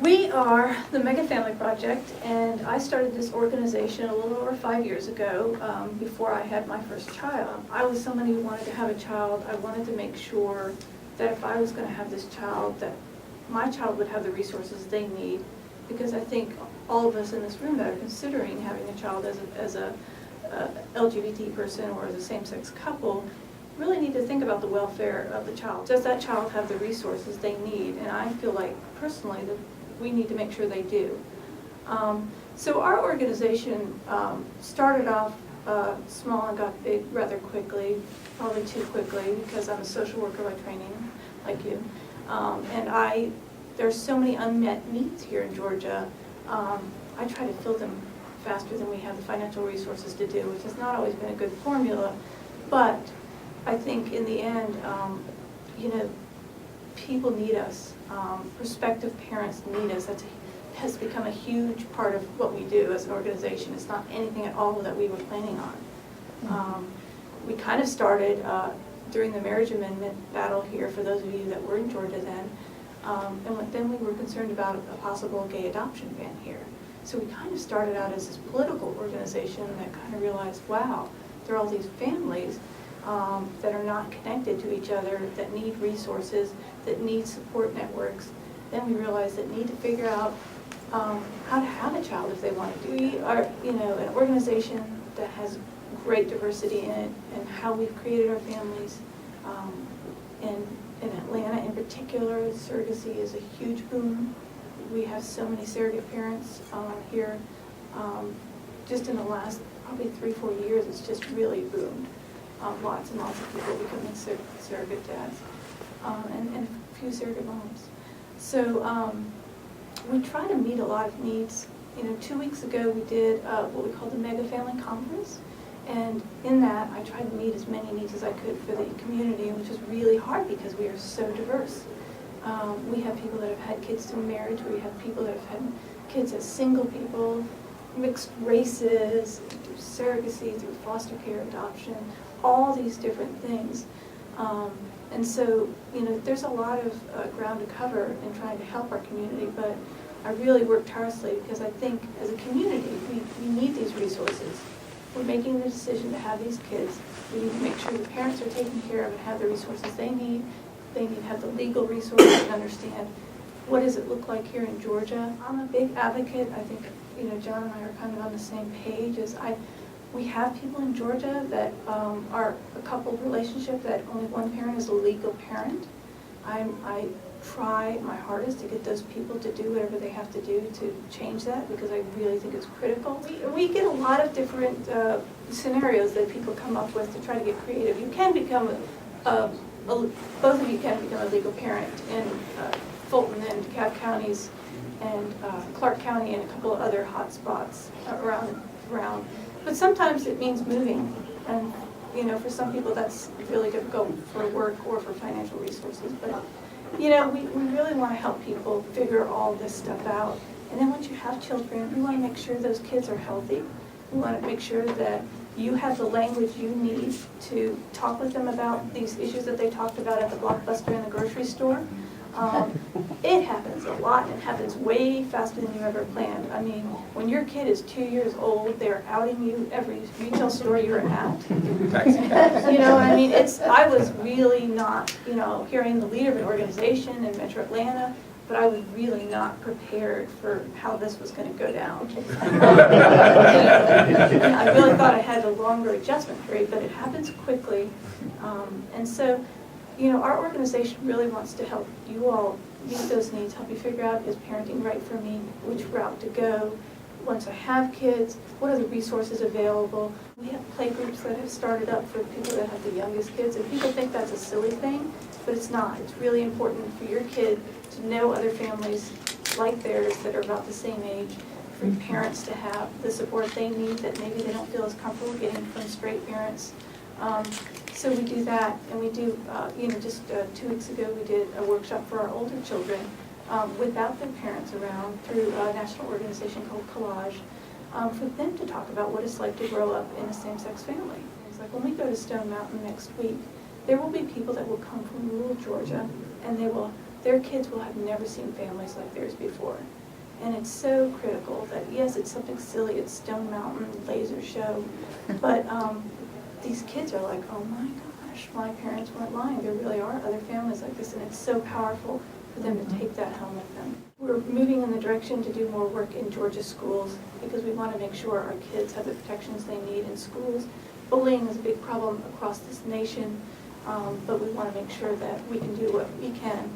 We are the Mega Family Project, and I started this organization a little over 5 years ago, before I had my first child. I was somebody who wanted to have a child. I wanted to make sure that if I was going to have this child, that my child would have the resources they need, because I think all of us in this room that are considering having a child as a LGBT person or as a same-sex couple really need to think about the welfare of the child. Does that child have the resources they need? And I feel like, personally, that we need to make sure they do. So our organization started off small and got big rather quickly, probably too quickly, because I'm a social worker by training, like you. And there's so many unmet needs here in Georgia. I try to fill them faster than we have the financial resources to do, which has not always been a good formula. But I think in the end, you know, people need us. Prospective parents need us. That has become a huge part of what we do as an organization. It's not anything at all that we were planning on. We kind of started during the marriage amendment battle here, for those of you that were in Georgia then, and then we were concerned about a possible gay adoption ban here. So we kind of started out as this political organization that kind of realized, wow, there are all these families that are not connected to each other, that need resources, that need support networks. Then we realized that need to figure out how to have a child if they want to do it. We are, you know, an organization that has great diversity in it, and how we've created our families. In Atlanta in particular, surrogacy is a huge boom. We have so many surrogate parents here. Just in the last probably 3-4 years, it's just really boomed. Lots and lots of people becoming surrogate dads, and a few surrogate moms. So we try to meet a lot of needs. You know, 2 weeks ago we did what we call the Mega Family Conference, and in that I tried to meet as many needs as I could for the community, which is really hard because we are so diverse. We have people that have had kids through marriage, we have people that have had kids as single people, mixed races, through surrogacy, through foster care, adoption, all these different things. And so, you know, there's a lot of ground to cover in trying to help our community, but I really work tirelessly because I think as a community, we need these resources. We're making the decision to have these kids. We need to make sure the parents are taken care of and have the resources they need. They need to have the legal resources and understand what does it look like here in Georgia. I'm a big advocate. I think, you know, John and I are kind of on the same page. We have people in Georgia that are a coupled relationship that only one parent is a legal parent. I try my hardest to get those people to do whatever they have to do to change that, because I really think it's critical. We get a lot of different scenarios that people come up with to try to get creative. You can become both of you can become a legal parent in Fulton and DeKalb counties and Clark County and a couple of other hot spots around. But sometimes it means moving, and you know, for some people that's really difficult for work or for financial resources. But you know, we really want to help people figure all this stuff out. And then once you have children, we want to make sure those kids are healthy. We want to make sure that you have the language you need to talk with them about these issues that they talked about at the Blockbuster in the grocery store. It happens a lot, and it happens way faster than you ever planned. I mean, when your kid is 2 years old, they're outing you every retail store you're at. You know, I mean, I was really not, you know, hearing the leader of an organization in Metro Atlanta, but I was really not prepared for how this was going to go down. I really thought I had a longer adjustment period, but it happens quickly. And so, you know, our organization really wants to help you all meet those needs, help you figure out, is parenting right for me, which route to go. Once I have kids, what are the resources available? We have play groups that have started up for people that have the youngest kids, and people think that's a silly thing, but it's not. It's really important for your kid to know other families like theirs that are about the same age, for parents to have the support they need that maybe they don't feel as comfortable getting from straight parents. So we do that, and we do, you know, just 2 weeks ago we did a workshop for our older children without their parents around through a national organization called Collage, for them to talk about what it's like to grow up in a same-sex family. It's like when we go to Stone Mountain next week, there will be people that will come from rural Georgia, and they will their kids will have never seen families like theirs before. And it's so critical that, yes, it's something silly, it's Stone Mountain laser show, but these kids are like, oh my gosh, my parents weren't lying. There really are other families like this, and it's so powerful for them to take that home with them. We're moving in the direction to do more work in Georgia schools because we want to make sure our kids have the protections they need in schools. Bullying is a big problem across this nation, but we want to make sure that we can do what we can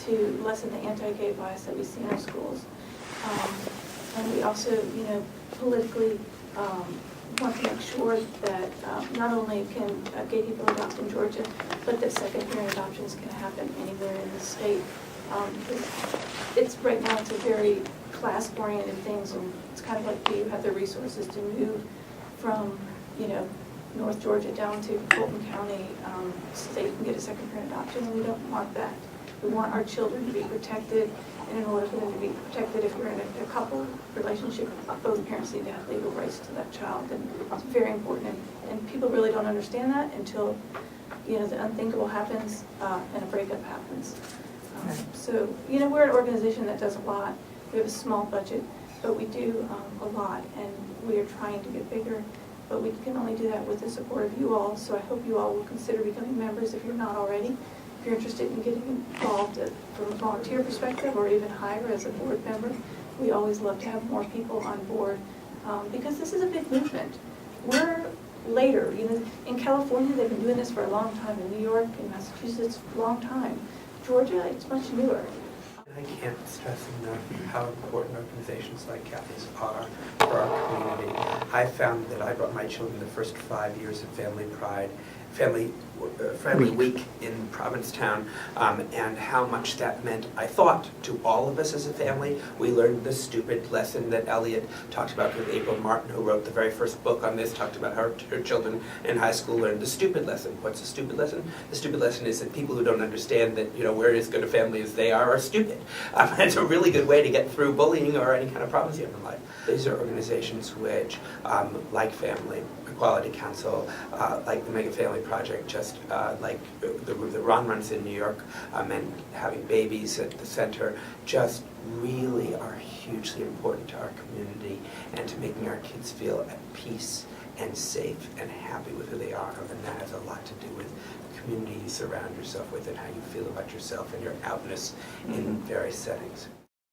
to lessen the anti-gay bias that we see in our schools. And we also, politically want to make sure that not only can gay people adopt in Georgia, but that second parent adoptions can happen anywhere in the state. Because right now it's a very class-oriented thing, so it's kind of like, do you have the resources to move from, North Georgia down to Fulton County so that you can get a second parent adoption, and we don't want that. We want our children to be protected, and in order for them to be protected, if you're in a couple relationship, both parents need to have legal rights to that child, and it's very important. And people really don't understand that until, the unthinkable happens and a breakup happens. So, we're an organization that does a lot. We have a small budget, but we do a lot, and we are trying to get bigger. But we can only do that with the support of you all, so I hope you all will consider becoming members if you're not already. If you're interested in getting involved from a volunteer perspective or even higher as a board member, we always love to have more people on board because this is a big movement. We're later. In California, they've been doing this for a long time. In New York and Massachusetts, a long time. Georgia, it's much newer. I can't stress enough how important organizations like Kathy's are for our community. I found that I brought my children the first 5 years of Family Pride, Family Week in Provincetown, and how much that meant, I thought, to all of us as a family. We learned the stupid lesson that Elliot talked about with April Martin, who wrote the very first book on this, talked about how her children in high school learned the stupid lesson. What's the stupid lesson? The stupid lesson is that people who don't understand that, we're as good a family as they are stupid. It's a really good way to get through bullying or any kind of problems you have in life. These are organizations which, like Family Equality Council, like the Mega Family Project, just like the Ron runs in New York, and having babies at the center, just really are hugely important to our community and to making our kids feel at peace and safe and happy with who they are. And that has a lot to do with the community you surround yourself with and how you feel about yourself and your outness in various settings.